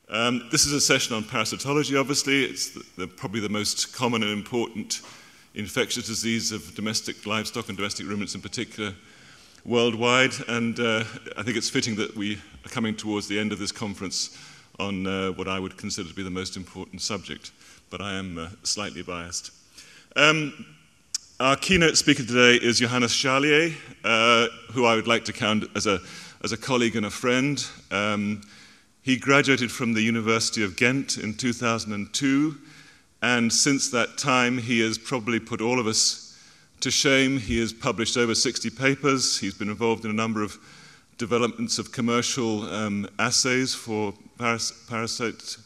This is a session on parasitology, obviously. It's probably the most common and important infectious disease of domestic livestock and domestic ruminants in particular worldwide. And I think it's fitting that we are coming towards the end of this conference on what I would consider to be the most important subject, but I am slightly biased. Our keynote speaker today is Johannes, who I would like to count as a colleague and a friend. He graduated from the University of Ghent in 2002, and since that time he has probably put all of us to shame. He has published over 60 papers. He's been involved in a number of developments of commercial assays for parasite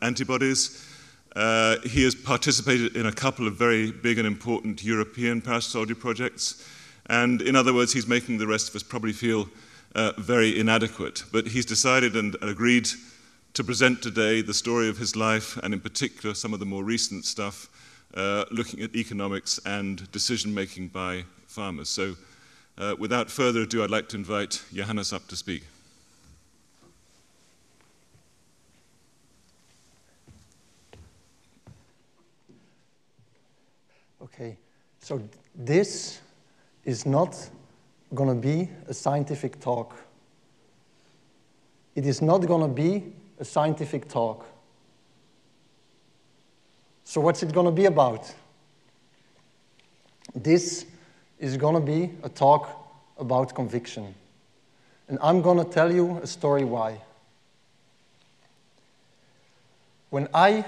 antibodies. He has participated in a couple of very big and important European parasitology projects, and in other words, he's making the rest of us probably feel very inadequate. But he's decided and agreed to present today the story of his life, and in particular some of the more recent stuff, looking at economics and decision-making by farmers. So without further ado, I'd like to invite Johannes up to speak. Okay, so this is not going to be a scientific talk. It is not going to be a scientific talk. So what's it going to be about? This is going to be a talk about conviction. And I'm going to tell you a story why. When I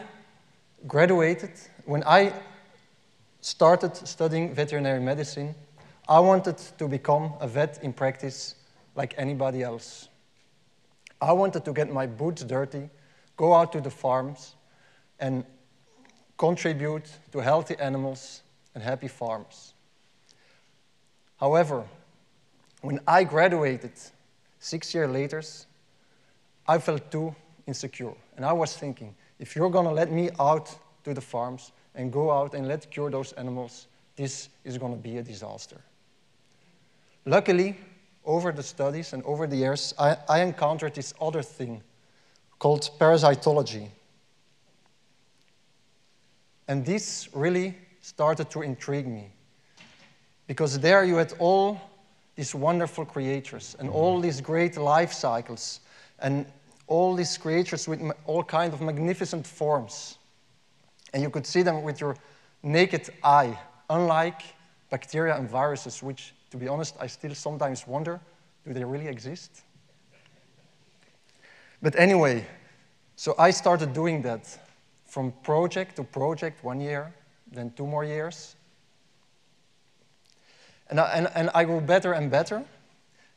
graduated, when I started studying veterinary medicine, I wanted to become a vet in practice like anybody else. I wanted to get my boots dirty, go out to the farms, and contribute to healthy animals and happy farms. However, when I graduated 6 years later, I felt too insecure. And I was thinking, if you're going to let me out to the farms and go out and let's cure those animals, this is going to be a disaster. Luckily, over the studies and over the years, I encountered this other thing called parasitology. And this really started to intrigue me, because there you had all these wonderful creatures and all these great life cycles and all these creatures with all kinds of magnificent forms. And you could see them with your naked eye, unlike bacteria and viruses, which, to be honest, I still sometimes wonder, do they really exist? But anyway, so I started doing that from project to project, 1 year, then 2 more years. And I grew better and better.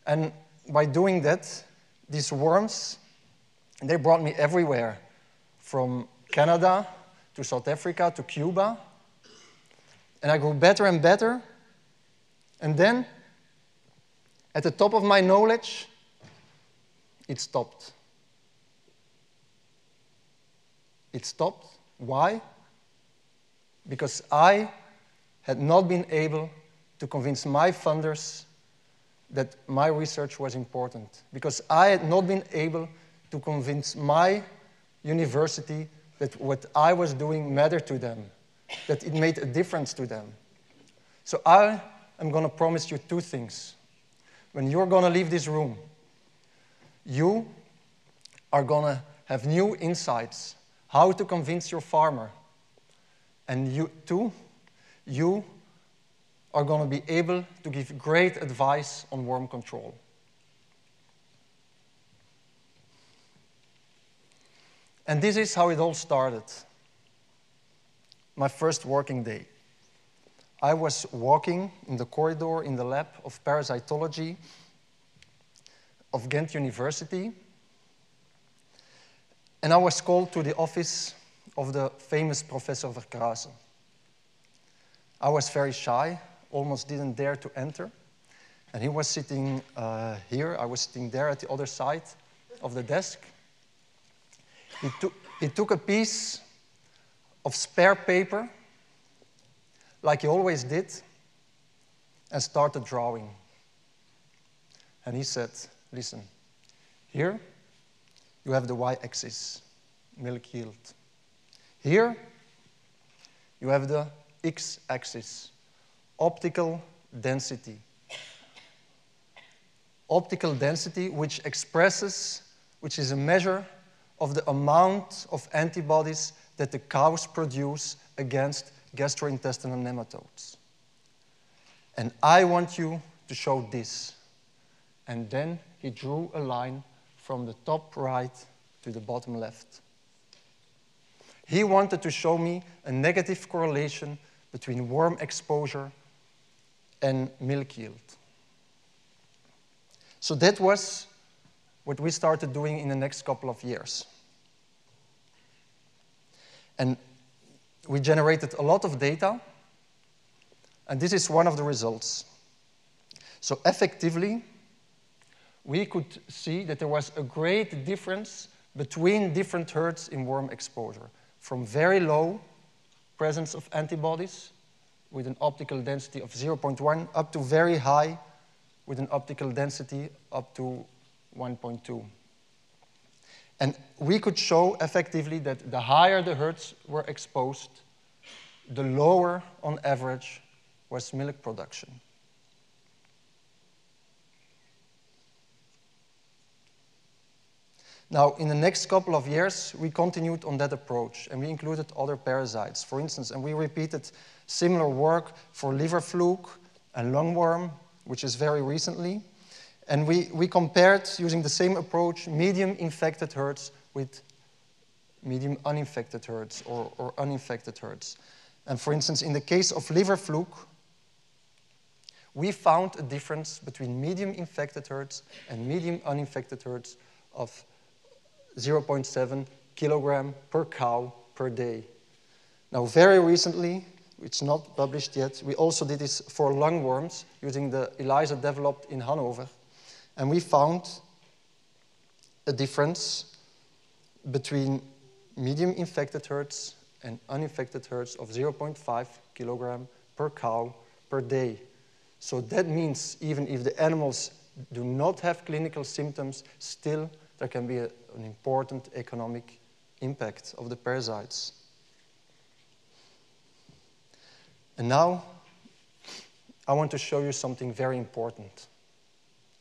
And by doing that, these worms, they brought me everywhere, from Canada to South Africa to Cuba. And I grew better and better. And then, at the top of my knowledge, it stopped. It stopped. Why? Because I had not been able to convince my funders that my research was important. Because I had not been able to convince my university that what I was doing mattered to them, that it made a difference to them. So I'm going to promise you 2 things. When you're going to leave this room, you are going to have new insights, how to convince your farmer. And you are going to be able to give great advice on worm control. And this is how it all started. My first working day. I was walking in the corridor in the lab of parasitology of Ghent University, and I was called to the office of the famous Professor Grazing. I was very shy, almost didn't dare to enter, and he was sitting here, I was sitting there at the other side of the desk. He took a piece of spare paper, like he always did, and started drawing. And he said, listen, here you have the y-axis, milk yield. Here, you have the x-axis, optical density. Optical density, which is a measure of the amount of antibodies that the cows produce against gastrointestinal nematodes. And I want you to show this. And then he drew a line from the top right to the bottom left. He wanted to show me a negative correlation between worm exposure and milk yield. So that was what we started doing in the next couple of years. And we generated a lot of data, and this is one of the results. So effectively, we could see that there was a great difference between different herds in worm exposure, from very low presence of antibodies with an optical density of 0.1 up to very high with an optical density up to 1.2. And we could show effectively that the higher the herds were exposed, the lower on average was milk production. Now, in the next couple of years, we continued on that approach, and we included other parasites, for instance, and we repeated similar work for liver fluke and lungworm, which is very recently. And we compared, using the same approach, medium-infected herds with medium uninfected herds or uninfected herds. And for instance, in the case of liver fluke, we found a difference between medium-infected herds and medium uninfected herds of 0.7 kilogram per cow per day. Now, very recently, it's not published yet, we also did this for lungworms using the ELISA developed in Hanover. And we found a difference between medium-infected herds and uninfected herds of 0.5 kilogram per cow per day. So that means even if the animals do not have clinical symptoms, still there can be an important economic impact of the parasites. And now I want to show you something very important.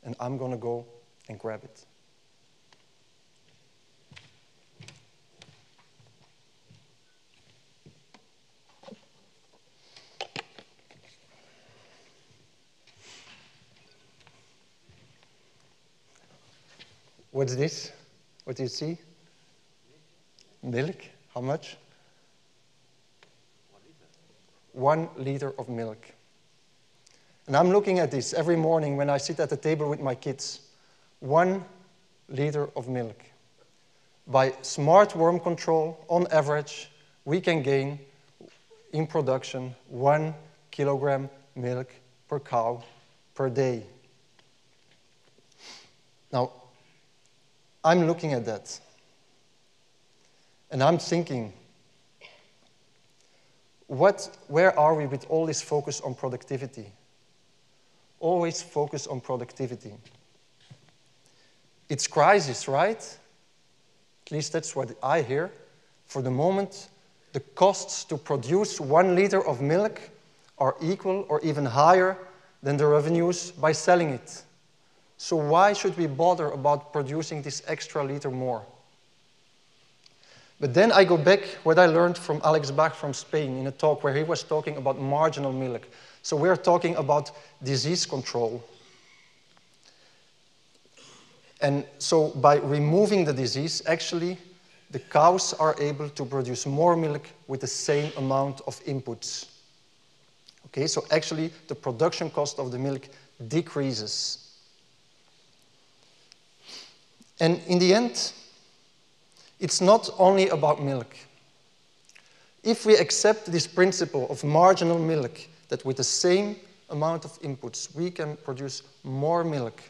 And I'm going to go and grab it. What's this? What do you see? Milk. How much? 1 liter of milk. And I'm looking at this every morning when I sit at the table with my kids. 1 liter of milk. By smart worm control, on average, we can gain in production 1 kilogram milk per cow per day. Now, I'm looking at that. And I'm thinking, where are we with all this focus on productivity? Always focus on productivity. It's crisis, right? At least that's what I hear. For the moment, the costs to produce 1 liter of milk are equal or even higher than the revenues by selling it. So why should we bother about producing this extra liter more? But then I go back what I learned from Alex Bach from Spain in a talk where he was talking about marginal milk. So we're talking about disease control. And so by removing the disease, actually, the cows are able to produce more milk with the same amount of inputs. Okay, so actually, the production cost of the milk decreases. And in the end, it's not only about milk. If we accept this principle of marginal milk, that with the same amount of inputs, we can produce more milk,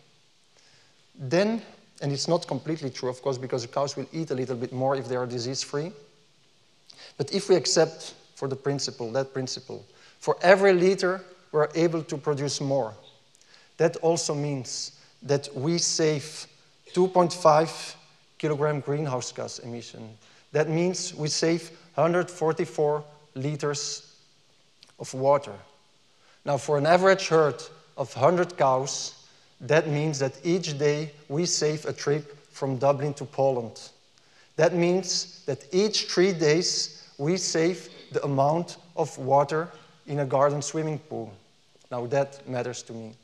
then, and it's not completely true, of course, because the cows will eat a little bit more if they are disease-free. But if we accept for the principle, that principle, for every liter, we're able to produce more. That also means that we save 2.5 kilogram greenhouse gas emission. That means we save 144 liters of water. Now, for an average herd of 100 cows, that means that each day we save a trip from Dublin to Poland. That means that each 3 days we save the amount of water in a garden swimming pool. Now, that matters to me.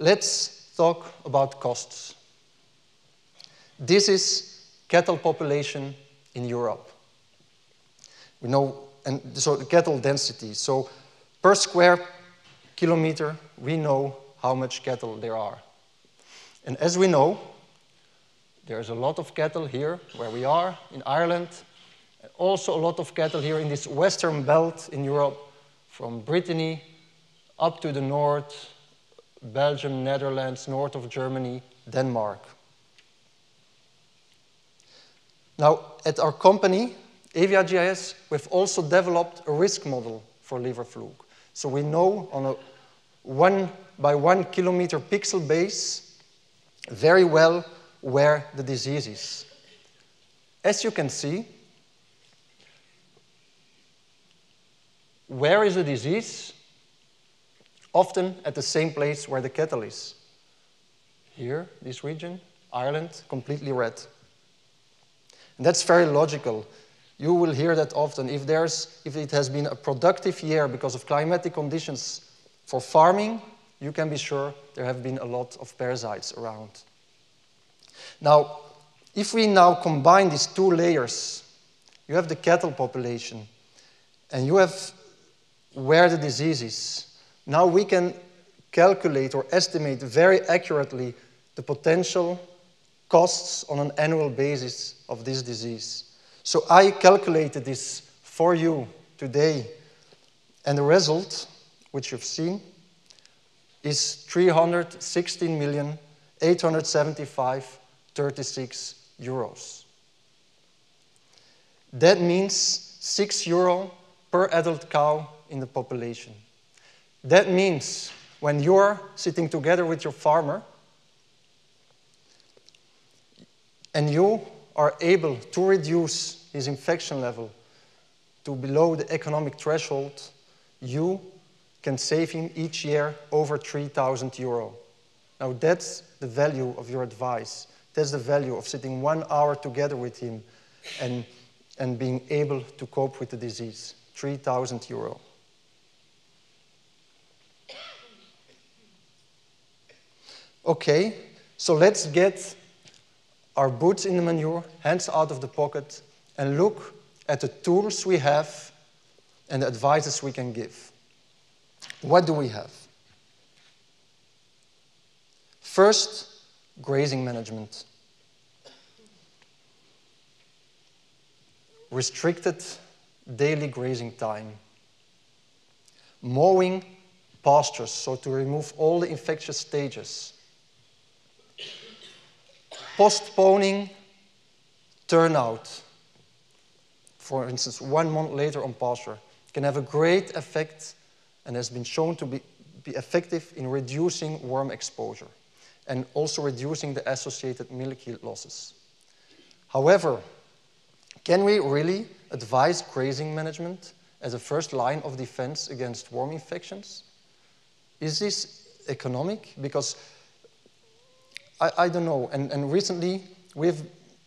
Let's talk about costs. This is cattle population in Europe. We know, and so the cattle density. So per square kilometer, we know how much cattle there are. And as we know, there's a lot of cattle here where we are in Ireland, and also a lot of cattle here in this western belt in Europe, from Brittany up to the north, Belgium, Netherlands, north of Germany, Denmark. Now, at our company, Avia-GIS, we've also developed a risk model for liver fluke. So we know on a 1 by 1 kilometer pixel base very well where the disease is. As you can see, where is the disease? Often at the same place where the cattle is. Here, this region, Ireland, completely red. And that's very logical. You will hear that often. If it has been a productive year because of climatic conditions for farming, you can be sure there have been a lot of parasites around. Now, if we now combine these two layers, you have the cattle population, and you have where the disease is. Now we can calculate or estimate very accurately the potential costs on an annual basis of this disease. So I calculated this for you today, and the result, which you've seen, is 316,875,36 euros. That means 6 euro per adult cow in the population. That means when you're sitting together with your farmer and you are able to reduce his infection level to below the economic threshold, you can save him each year over 3,000 euro. Now that's the value of your advice. That's the value of sitting 1 hour together with him and being able to cope with the disease. 3,000 euro. Okay, so let's get our boots in the manure, hands out of the pocket, and look at the tools we have and the advices we can give. What do we have? First, grazing management. Restricted daily grazing time. Mowing pastures, so to remove all the infectious stages. Postponing turnout, for instance, 1 month later on pasture, can have a great effect and has been shown to be effective in reducing worm exposure and also reducing the associated milk yield losses. However, can we really advise grazing management as a first line of defense against worm infections? Is this economic? Because I don't know, and recently we've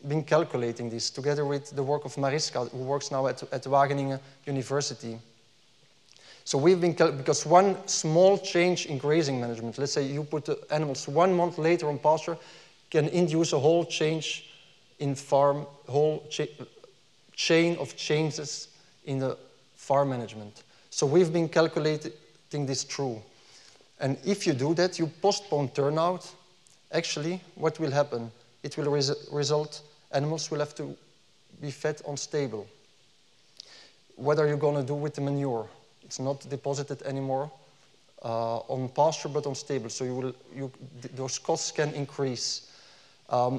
been calculating this together with the work of Mariska, who works now at Wageningen University. So we've been, because one small change in grazing management, let's say you put the animals 1 month later on pasture, can induce a whole change in farm, chain of changes in the farm management. So we've been calculating this through. And if you do that, you postpone turnout, actually, what will happen? It will result, animals will have to be fed on stable. What are you going to do with the manure? It's not deposited anymore on pasture, but on stable. So those costs can increase.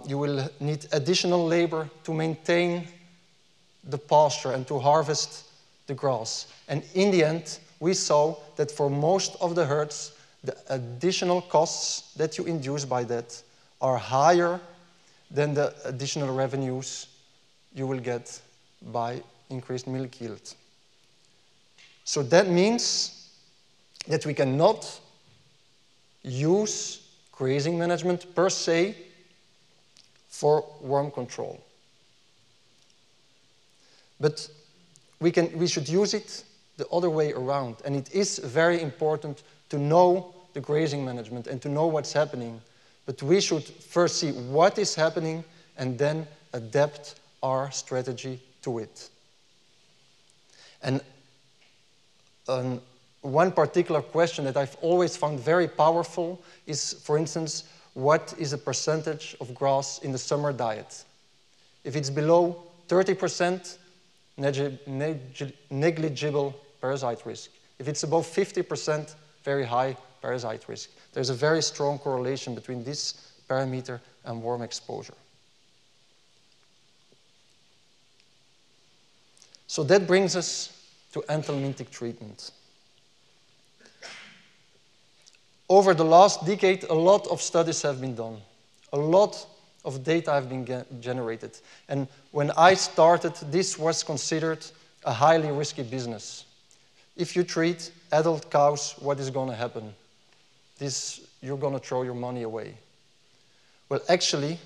You will need additional labor to maintain the pasture and to harvest the grass. And in the end, we saw that for most of the herds, the additional costs that you induce by that are higher than the additional revenues you will get by increased milk yield. So that means that we cannot use grazing management per se for worm control. But we should use it the other way around. And it is very important to know the grazing management and to know what's happening. But we should first see what is happening and then adapt our strategy to it. And one particular question that I've always found very powerful is, for instance, what is the percentage of grass in the summer diet? If it's below 30%, negligible parasite risk. If it's above 50%, very high parasite risk. There's a very strong correlation between this parameter and worm exposure. So that brings us to anthelmintic treatment. Over the last decade, a lot of studies have been done. A lot of data have been generated. And when I started, this was considered a highly risky business. If you treat adult cows, what is going to happen? You're going to throw your money away. Well, actually,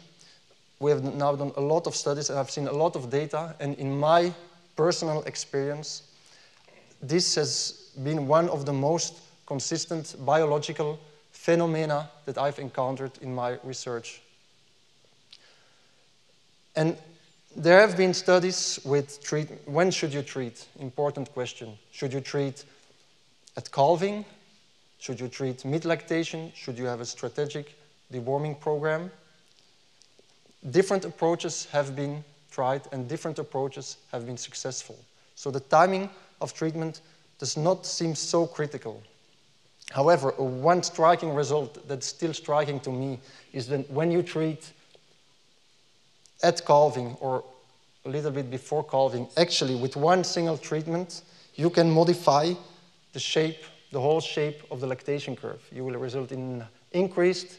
we have now done a lot of studies, and I've seen a lot of data, and in my personal experience, this has been one of the most consistent biological phenomena that I've encountered in my research. And there have been studies with when should you treat? Important question. Should you treat at calving? Should you treat mid-lactation? Should you have a strategic deworming program? Different approaches have been tried and different approaches have been successful. So the timing of treatment does not seem so critical. However, one striking result that's still striking to me is that when you treat at calving or a little bit before calving, actually with one single treatment, you can modify the shape, the whole shape of the lactation curve. You will result in increased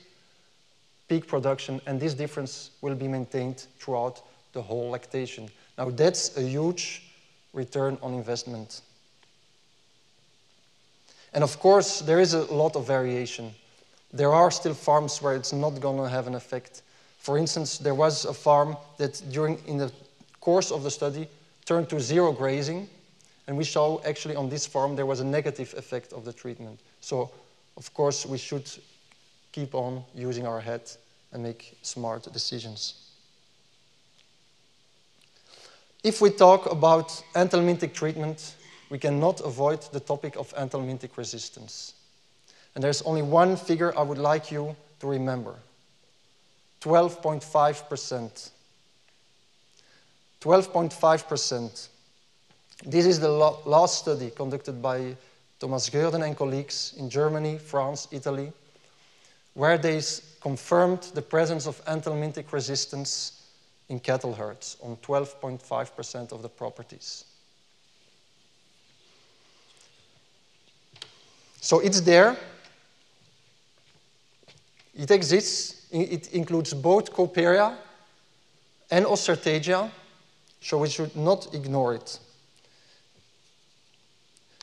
peak production, and this difference will be maintained throughout the whole lactation. Now that's a huge return on investment. And of course, there is a lot of variation. There are still farms where it's not going to have an effect. For instance, there was a farm that in the course of the study turned to zero grazing, and we saw actually on this farm there was a negative effect of the treatment. So, of course, we should keep on using our head and make smart decisions. If we talk about anthelmintic treatment, we cannot avoid the topic of anthelmintic resistance. And there's only one figure I would like you to remember. 12.5%. 12.5%. This is the last study conducted by Thomas Geurden and colleagues in Germany, France, Italy, where they confirmed the presence of anthelmintic resistance in cattle herds on 12.5% of the properties. So it's there. It exists. It includes both Coperia and Ostertagia, so we should not ignore it.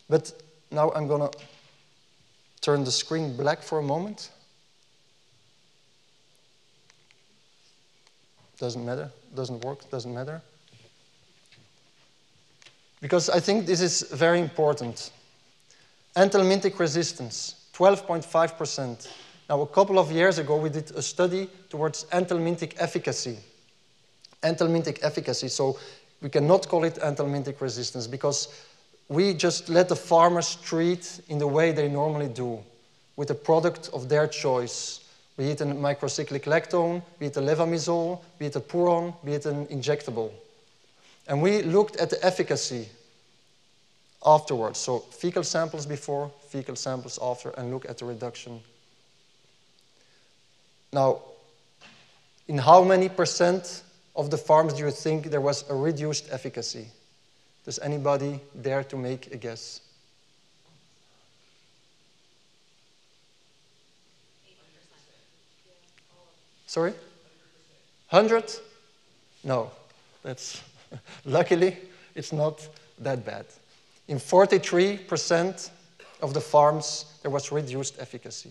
But now I'm going to turn the screen black for a moment. Doesn't matter, doesn't work, doesn't matter. Because I think this is very important. Anthelmintic resistance, 12.5%. Now, a couple of years ago, we did a study towards anthelmintic efficacy. Anthelmintic efficacy, so we cannot call it anthelmintic resistance because we just let the farmers treat in the way they normally do, with a product of their choice, be it a microcyclic lactone, be it a levamisole, be it a puron, be it an injectable. And we looked at the efficacy afterwards, so fecal samples before, fecal samples after, and look at the reduction. Now, in how many percent of the farms do you think there was a reduced efficacy? Does anybody dare to make a guess? Sorry? 100? No, that's luckily it's not that bad. In 43% of the farms, there was reduced efficacy.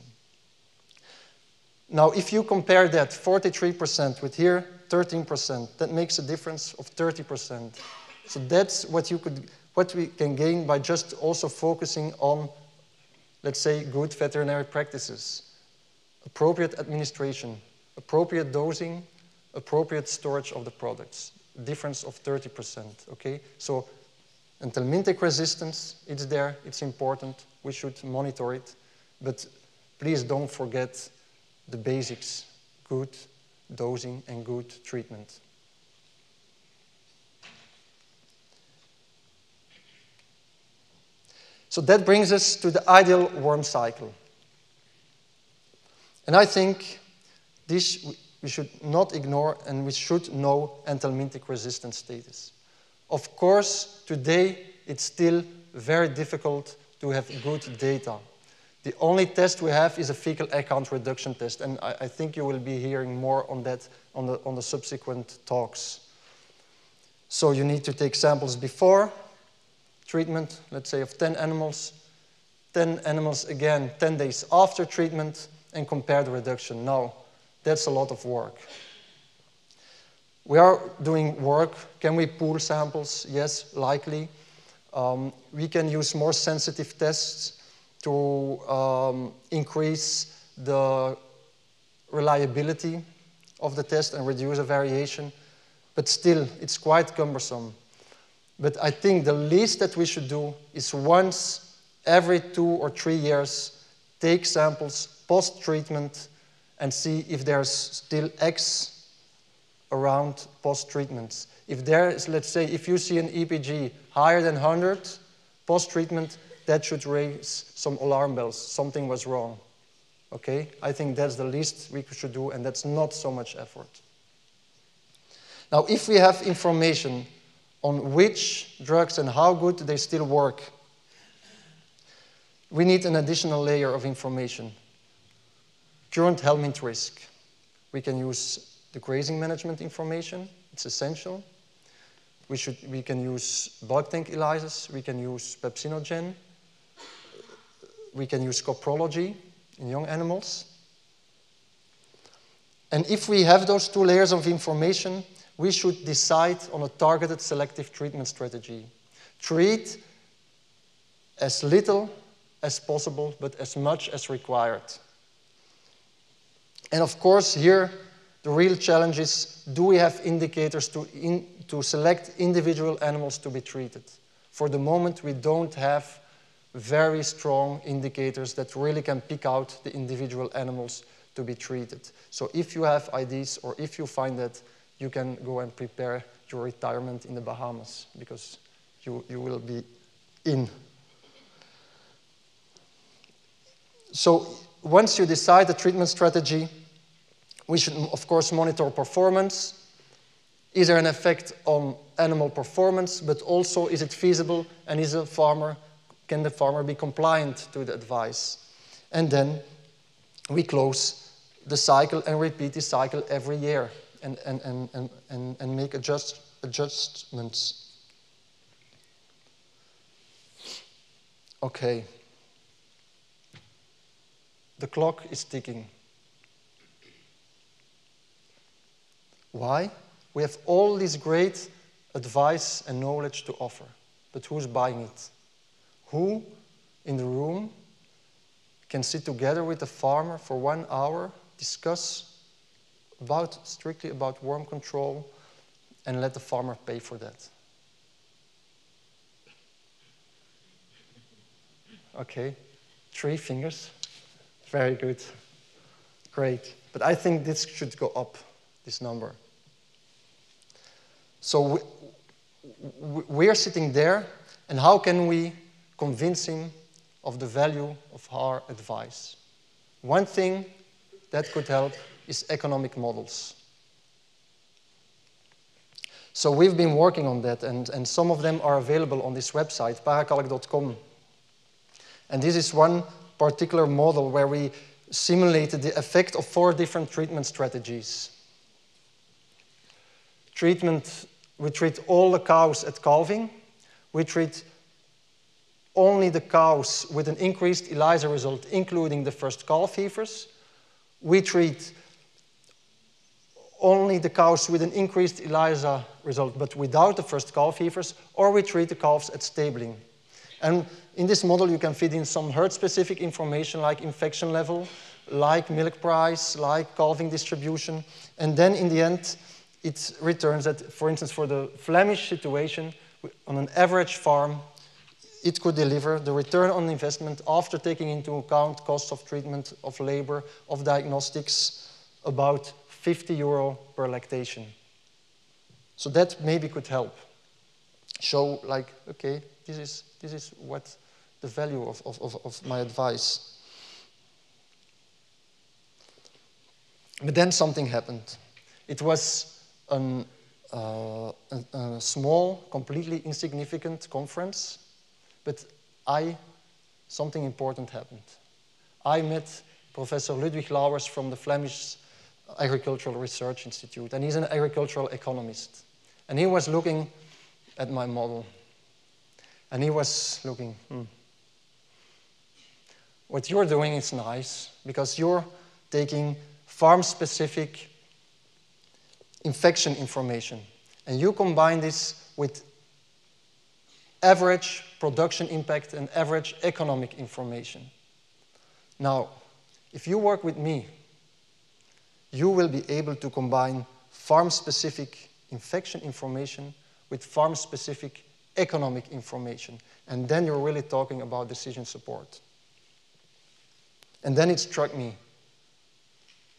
Now, if you compare that 43% with here 13%, that makes a difference of 30%. So that's what we can gain by just also focusing on, let's say, good veterinary practices, appropriate administration, appropriate dosing, appropriate storage of the products. Difference of 30%. Okay, so Anthelmintic resistance, it's there, it's important, we should monitor it, but please don't forget the basics, good dosing and good treatment. So that brings us to the ideal worm cycle. And I think this we should not ignore, and we should know Anthelmintic resistance status. Of course, today it's still very difficult to have good data. The only test we have is a fecal egg count reduction test, and I think you will be hearing more on that on the subsequent talks. So you need to take samples before treatment, let's say of 10 animals, 10 animals again 10 days after treatment, and compare the reduction. Now, that's a lot of work. We are doing work. Can we pool samples? Yes, likely. We can use more sensitive tests to increase the reliability of the test and reduce the variation, but still, it's quite cumbersome. But I think the least that we should do is once every 2 or 3 years, take samples post-treatment and see if there's still X around post-treatment. If there is, let's say, if you see an EPG higher than 100 post-treatment, that should raise some alarm bells. Something was wrong. Okay? I think that's the least we should do, and that's not so much effort. Now, if we have information on which drugs and how good they still work, we need an additional layer of information. Current helminth risk. We can use the grazing management information. It's essential. We can use bulk tank ELISAs. We can use pepsinogen. We can use coprology in young animals. And if we have those 2 layers of information, we should decide on a targeted selective treatment strategy. Treat as little as possible, but as much as required. And of course, here, the real challenge is, do we have indicators to select individual animals to be treated? For the moment, we don't have very strong indicators that really can pick out the individual animals to be treated. So if you have ideas, or if you find that, you can go and prepare your retirement in the Bahamas, because you will be in. So once you decide the treatment strategy, we should, of course, monitor performance. Is there an effect on animal performance, but also is it feasible, and can the farmer be compliant to the advice? And then we close the cycle and repeat the cycle every year and make adjustments. Okay. The clock is ticking. Why? We have all this great advice and knowledge to offer, but who's buying it? Who in the room can sit together with the farmer for 1 hour, discuss strictly about worm control, and let the farmer pay for that? Okay, 3 fingers. Very good. Great. But I think this should go up, this number. So we're sitting there, and how can we convince him of the value of our advice? One thing that could help is economic models. So we've been working on that, and some of them are available on this website, parakalk.com. And this is one particular model where we simulated the effect of 4 different treatment strategies. Treatment, we treat all the cows at calving. We treat only the cows with an increased ELISA result, including the first calf heifers. We treat only the cows with an increased ELISA result, but without the first calf heifers, or we treat the calves at stabling. And in this model, you can fit in some herd-specific information like infection level, like milk price, like calving distribution. And then in the end, it returns that, for instance, for the Flemish situation, on an average farm, it could deliver the return on investment after taking into account costs of treatment, of labor, of diagnostics, about €50 per lactation. So that maybe could help. Show like, okay, this is what the value of my advice. But then something happened. It was a small, completely insignificant conference, but something important happened. I met Professor Ludwig Lauwers from the Flemish Agricultural Research Institute, and he's an agricultural economist. And he was looking at my model, and he was looking, what you're doing is nice, because you're taking farm-specific infection information, and you combine this with average production impact and average economic information. Now, if you work with me, you will be able to combine farm-specific infection information with farm-specific economic information. And then you're really talking about decision support. And then it struck me,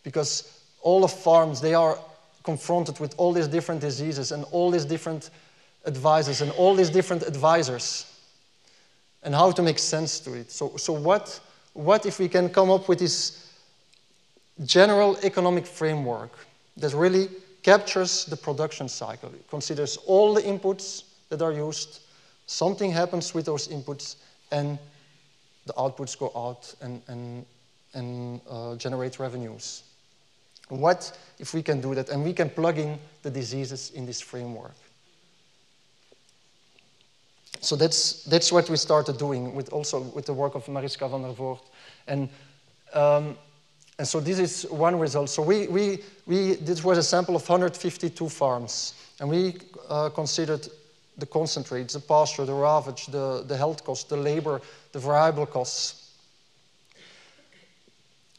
because all the farms, they are confronted with all these different diseases and all these different advisors and all these different advisors, and how to make sense to it. So what if we can come up with this general economic framework that really captures the production cycle? It considers all the inputs that are used, something happens with those inputs, and the outputs go out and generate revenues. What if we can do that, and we can plug in the diseases in this framework? So that's what we started doing also with the work of Mariska van der Voort. And so this is one result. So this was a sample of 152 farms, and we considered the concentrates, the pasture, the ravage, the health cost, the labor, the variable costs.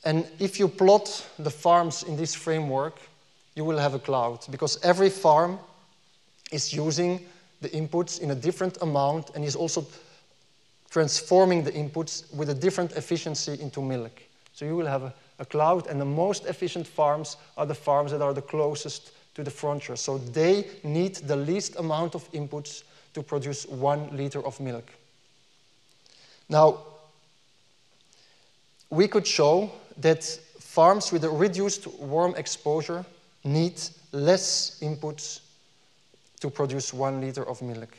And if you plot the farms in this framework, you will have a cloud, because every farm is using the inputs in a different amount and is also transforming the inputs with a different efficiency into milk. So you will have a cloud, and the most efficient farms are the farms that are the closest to the frontier. So they need the least amount of inputs to produce 1 liter of milk. Now, we could show that farms with a reduced worm exposure need less inputs to produce 1 liter of milk.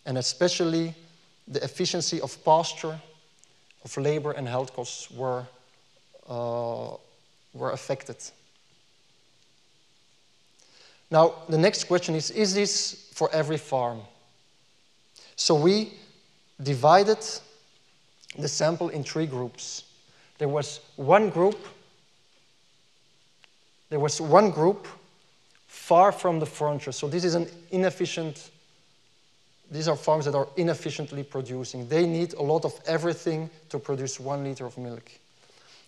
And especially the efficiency of pasture, of labor and health costs were affected. Now, the next question is this for every farm? So we divided the sample in 3 groups. There was one group far from the frontier. So this is an inefficient, these are farms that are inefficiently producing. They need a lot of everything to produce 1 liter of milk.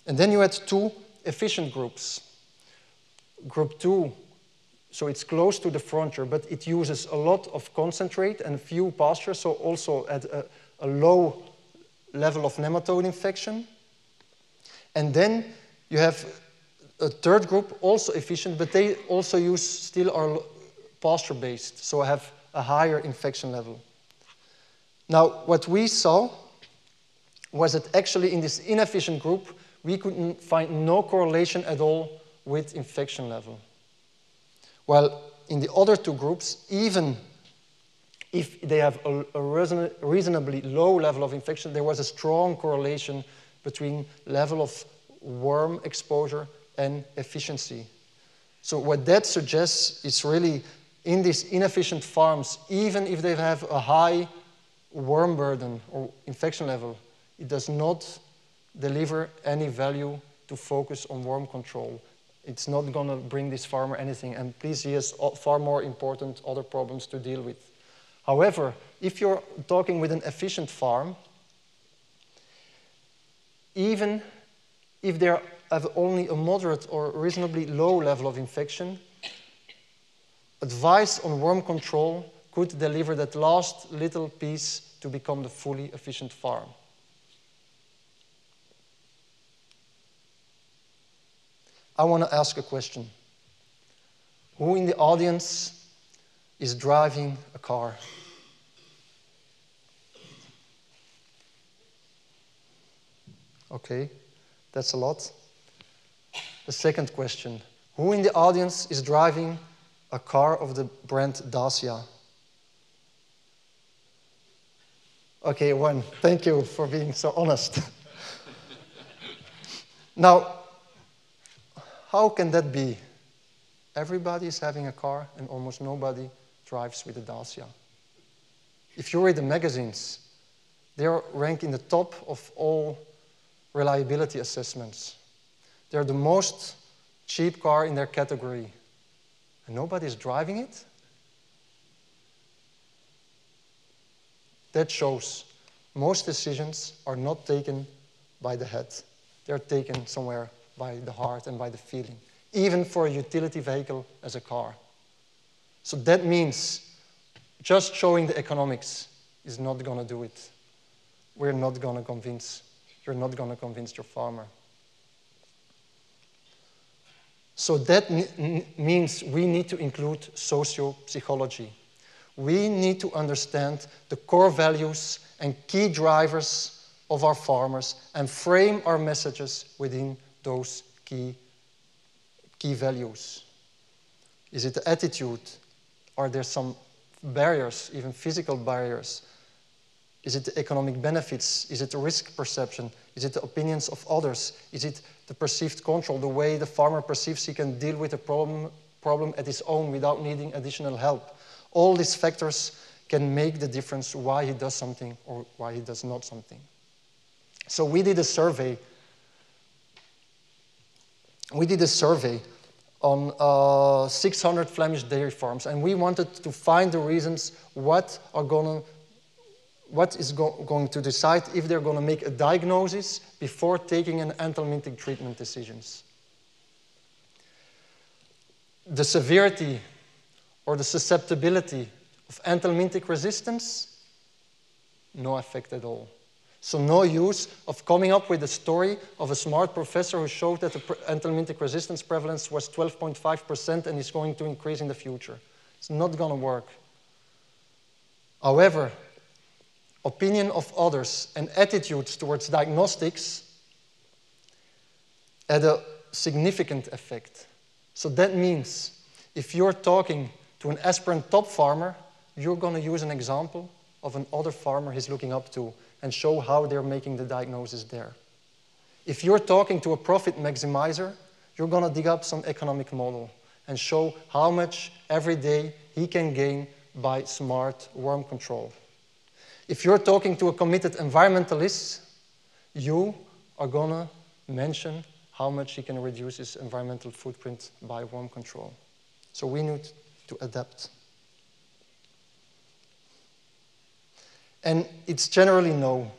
And then you had 2 efficient groups. Group 2, so it's close to the frontier, but it uses a lot of concentrate and few pasture, so also at a low level of nematode infection. And then you have a 3rd group, also efficient, but they also still are pasture-based, so have a higher infection level. Now, what we saw was that actually in this inefficient group, we could find no correlation at all with infection level. While in the other 2 groups, even if they have a reasonably low level of infection, there was a strong correlation between level of worm exposure and efficiency. So what that suggests is really in these inefficient farms, even if they have a high worm burden or infection level, it does not deliver any value to focus on worm control. It's not going to bring this farmer anything, and please, he has far more important other problems to deal with. However, if you're talking with an efficient farm, even if they have only a moderate or reasonably low level of infection, advice on worm control could deliver that last little piece to become the fully efficient farm. I want to ask a question. Who in the audience is driving a car? Okay, that's a lot. The second question. Who in the audience is driving a car of the brand Dacia? Okay, one. Thank you for being so honest. Now, how can that be? Everybody is having a car and almost nobody drives with a Dacia. If you read the magazines, they're ranked in the top of all reliability assessments. They're the most cheap car in their category. And nobody's driving it? That shows most decisions are not taken by the head. They're taken somewhere by the heart and by the feeling, even for a utility vehicle as a car. So that means just showing the economics is not going to do it. We're not going to convince. You're not going to convince your farmer. So that means we need to include socio-psychology. We need to understand the core values and key drivers of our farmers and frame our messages within those key values. Is it the attitude? Are there some barriers, even physical barriers? Is it the economic benefits? Is it the risk perception? Is it the opinions of others? Is it the perceived control, the way the farmer perceives he can deal with a problem at his own without needing additional help? All these factors can make the difference why he does something or why he does not something. So we did a survey. We did a survey on 600 Flemish dairy farms, and we wanted to find the reasons what is going to decide if they're going to make a diagnosis before taking an anthelmintic treatment decisions. The severity or the susceptibility of anthelmintic resistance, no effect at all. So no use of coming up with a story of a smart professor who showed that the anthelmintic resistance prevalence was 12.5% and is going to increase in the future. It's not going to work. However, opinion of others and attitudes towards diagnostics had a significant effect. So that means if you're talking to an aspirant top farmer, you're going to use an example of another farmer he's looking up to and show how they're making the diagnosis there. If you're talking to a profit maximizer, you're going to dig up some economic model and show how much every day he can gain by smart worm control. If you're talking to a committed environmentalist, you are going to mention how much he can reduce his environmental footprint by worm control. So we need to adapt. And it's generally known.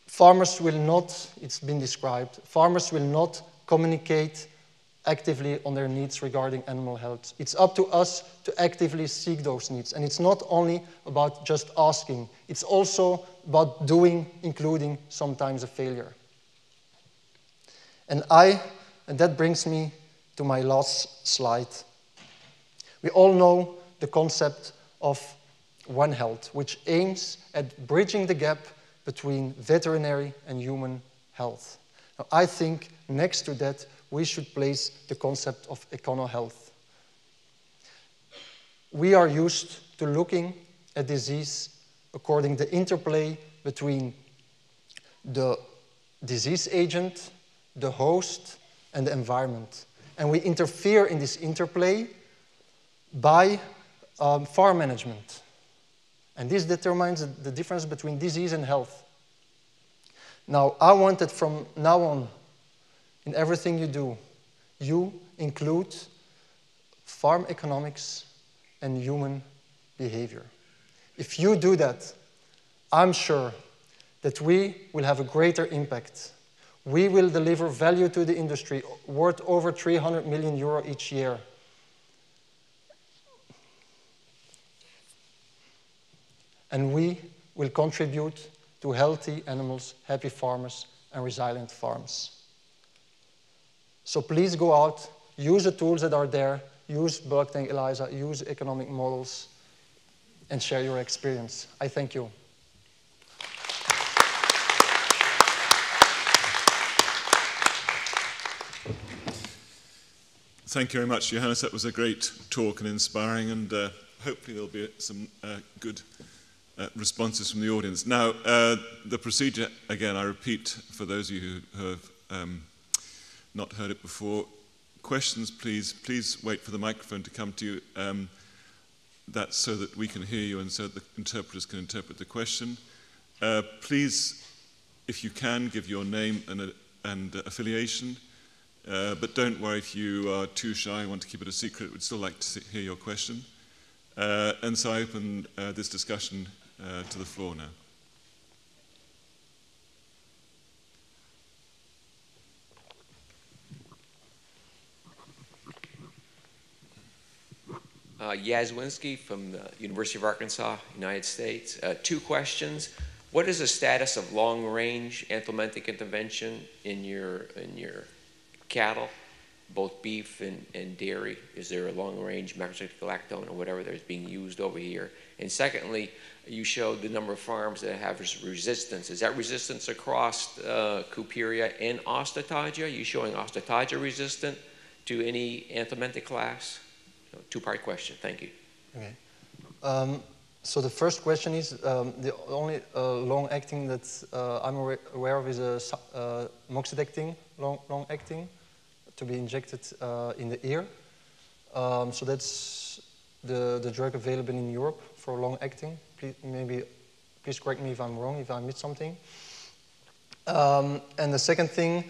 Farmers will not, it's been described, farmers will not communicate actively on their needs regarding animal health. It's up to us to actively seek those needs. And it's not only about just asking, it's also about doing, including sometimes a failure. And that brings me to my last slide. We all know the concept of One Health, which aims at bridging the gap between veterinary and human health. Now, I think next to that, we should place the concept of econo-health. We are used to looking at disease according to the interplay between the disease agent, the host, and the environment. And we interfere in this interplay by farm management. And this determines the difference between disease and health. Now, I want that from now on, in everything you do, you include farm economics and human behavior. If you do that, I'm sure that we will have a greater impact. We will deliver value to the industry worth over 300 million euro each year. And we will contribute to healthy animals, happy farmers, and resilient farms. So please go out, use the tools that are there, use bulk tank ELISA, use economic models, and share your experience. I thank you. Thank you very much, Johannes. That was a great talk and inspiring, and hopefully there'll be some good responses from the audience. Now, the procedure, again, I repeat for those of you who have not heard it before. Questions, please wait for the microphone to come to you. That's so that we can hear you and so that the interpreters can interpret the question. Please, if you can, give your name and affiliation. But don't worry if you are too shy and want to keep it a secret. We'd still like to hear your question. And so I open this discussion to the floor now. Yazwinski from the University of Arkansas, United States. Two questions. What is the status of long-range anthelmintic intervention in your cattle, both beef and dairy? Is there a long-range macrocyclic galactone or whatever that's being used over here? And secondly, you showed the number of farms that have resistance. Is that resistance across Cuperia and Ostertagia? Are you showing Ostertagia resistant to any anthelmintic class? Two-part question. Thank you. Okay. So the first question is, the only long-acting that I'm aware of is a moxidectin long-acting to be injected in the ear. So that's the drug available in Europe for long-acting. Please correct me if I'm wrong, if I missed something. And the second thing,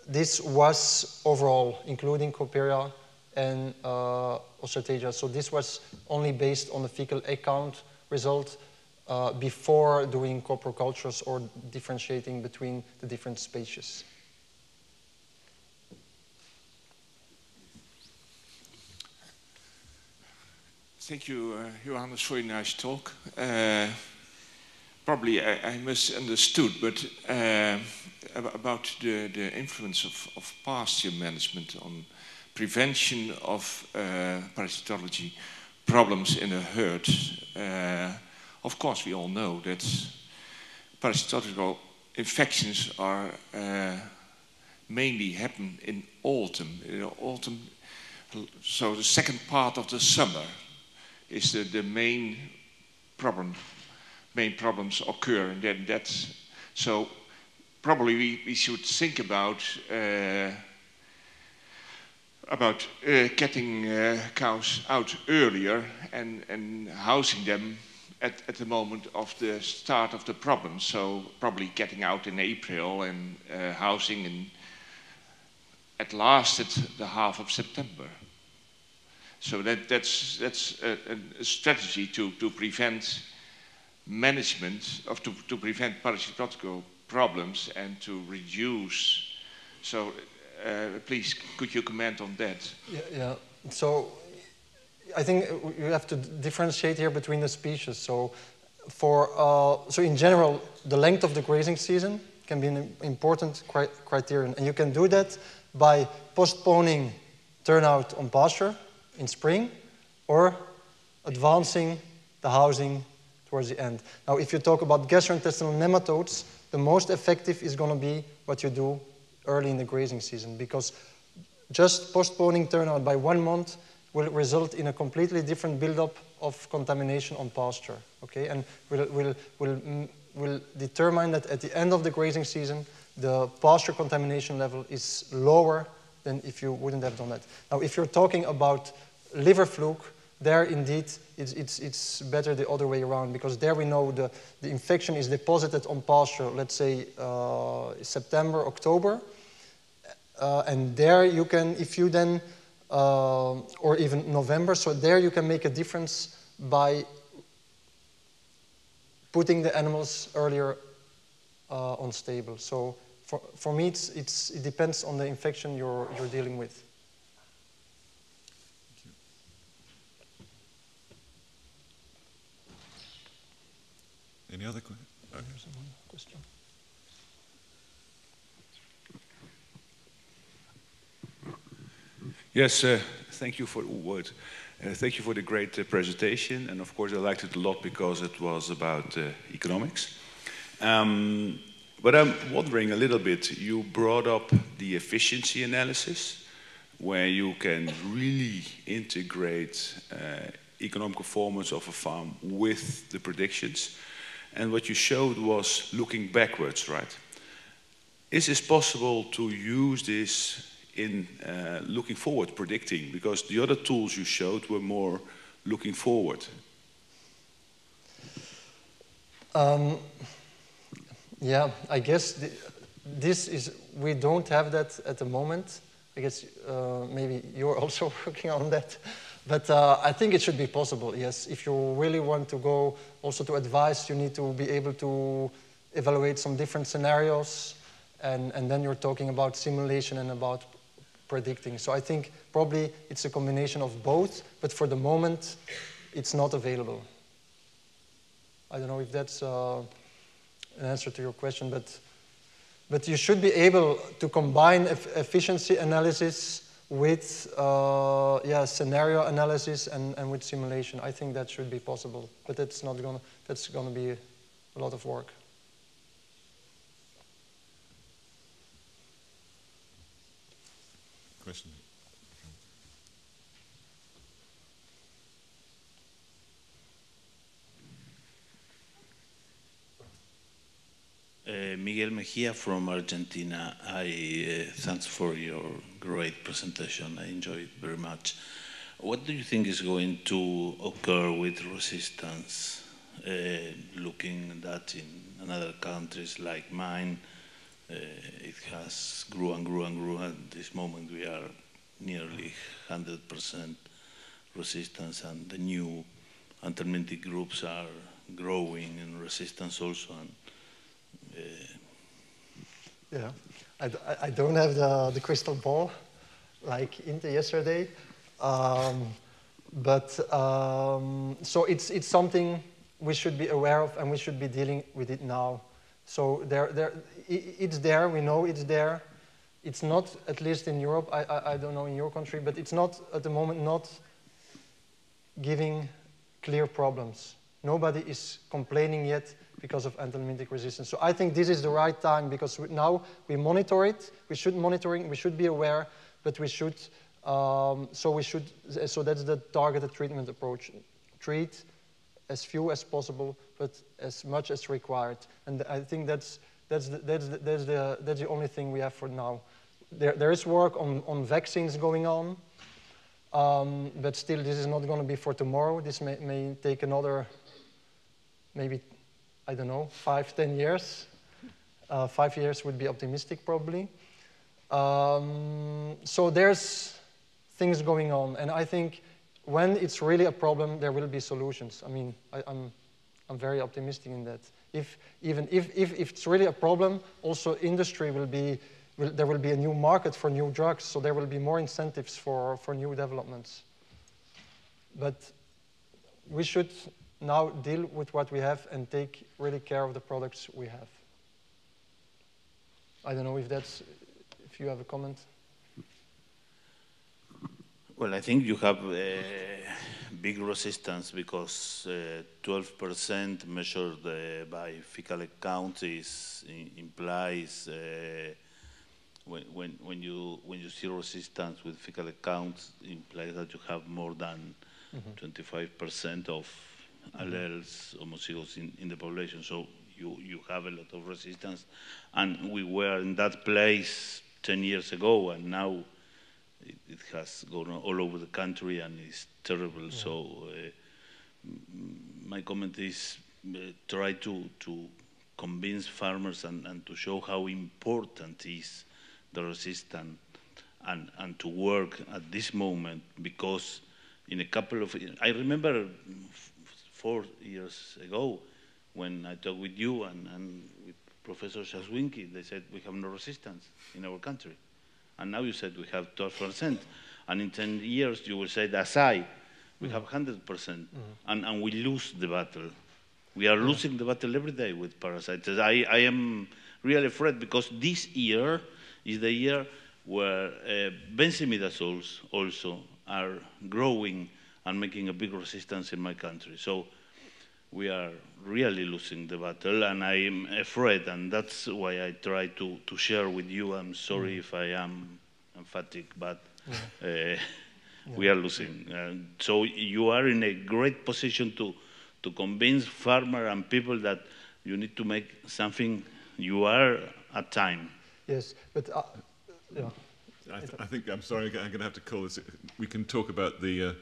this was overall, including Cuperia and Ostertagia. So this was only based on the fecal egg count result before doing coprocultures or differentiating between the different species. Thank you, Johannes, for your nice talk. Probably I misunderstood, but about the influence of pasture management on prevention of parasitology problems in a herd. Of course, we all know that parasitological infections are mainly happen in autumn. So the second part of the summer is the main problem. Main problems occur, and then that's so. Probably we should think about getting cows out earlier and housing them at the moment of the start of the problem. So probably getting out in April and housing at last at the half of September. So that's a strategy to prevent management of to prevent parasitological problems and to reduce. So please, could you comment on that? Yeah. So I think you have to differentiate here between the species. So so in general, the length of the grazing season can be an important criterion, and you can do that by postponing turnout on pasture in spring or advancing the housing towards the end. Now, if you talk about gastrointestinal nematodes, the most effective is going to be what you do early in the grazing season, because just postponing turnout by 1 month will result in a completely different buildup of contamination on pasture, okay? And will determine that at the end of the grazing season, the pasture contamination level is lower than if you wouldn't have done that. Now, if you're talking about liver fluke, there indeed it's better the other way around, because there we know the infection is deposited on pasture, let's say September, October, and there you can, if you then, or even November, so there you can make a difference by putting the animals earlier on stable. So for me, it depends on the infection you're dealing with. Any other questions? Okay. Here's one question. Yes, thank you for thank you for the great presentation, and of course I liked it a lot because it was about economics. But I'm wondering a little bit, you brought up the efficiency analysis, where you can really integrate economic performance of a farm with the predictions. And what you showed was looking backwards, right? Is it possible to use this in looking forward, predicting? Because the other tools you showed were more looking forward. Yeah, I guess this is, we don't have that at the moment. I guess maybe you're also working on that. But I think it should be possible, yes. If you really want to go also to advice, you need to be able to evaluate some different scenarios, and then you're talking about simulation and about predicting. So I think probably it's a combination of both, but for the moment, it's not available. I don't know if that's an answer to your question, but you should be able to combine efficiency analysis with scenario analysis and with simulation. I think that should be possible, but that's gonna be a lot of work. Question. Miguel Mejia from Argentina. Thanks for your great presentation. I enjoyed it very much. What do you think is going to occur with resistance? Looking at that in other countries like mine, it has grew and grew and grew. At this moment, we are nearly 100% resistance, and the new Anthelmintic groups are growing in resistance also. And, yeah, I don't have the crystal ball like Inte yesterday, so it's something we should be aware of, and we should be dealing with it now. So it's there. We know it's there. It's not, at least in Europe. I don't know in your country, but it's not at the moment not giving clear problems. Nobody is complaining yet because of Anthelmintic resistance. So I think this is the right time, because now we monitor it. We should monitor it. We should be aware, but we should. So that's the targeted treatment approach. Treat as few as possible, but as much as required. And I think that's the only thing we have for now. There is work on vaccines going on, but still, this is not going to be for tomorrow. This may take another, maybe, I don't know, 5, 10 years. 5 years would be optimistic, probably. So there's things going on, and I think when it's really a problem, there will be solutions. I mean, I'm very optimistic in that. If it's really a problem, also industry there will be a new market for new drugs, so there will be more incentives for new developments. But we should now deal with what we have and take really care of the products we have. I don't know if you have a comment. Well, I think you have big resistance, because 12% measured by fecal count implies when you see resistance with fecal counts, implies that you have more than 25% of alleles homozygous in the population. So you have a lot of resistance. And we were in that place 10 years ago, and now it has gone all over the country and it's terrible. Yeah. So my comment is try to convince farmers and to show how important is the resistance and to work at this moment, because in a couple of, I remember 4 years ago when I talked with you and with Professor Szaswinki, they said we have no resistance in our country. And now you said we have 12%. And in 10 years you will say that's high. We have 100%. And we lose the battle. We are losing the battle every day with parasites. I am really afraid because this year is the year where benzimidazoles also are growing and making a big resistance in my country. So we are really losing the battle, and I am afraid, and that's why I try to share with you. I'm sorry if I am emphatic, but we are losing. So you are in a great position to convince farmers and people that you need to make something. You are at time. Yes, but yeah. I think, I'm sorry, I'm going to have to call this. We can talk about the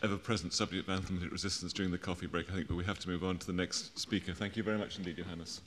ever-present subject of anthelmintic resistance during the coffee break, I think, but we have to move on to the next speaker. Thank you very much indeed, Johannes.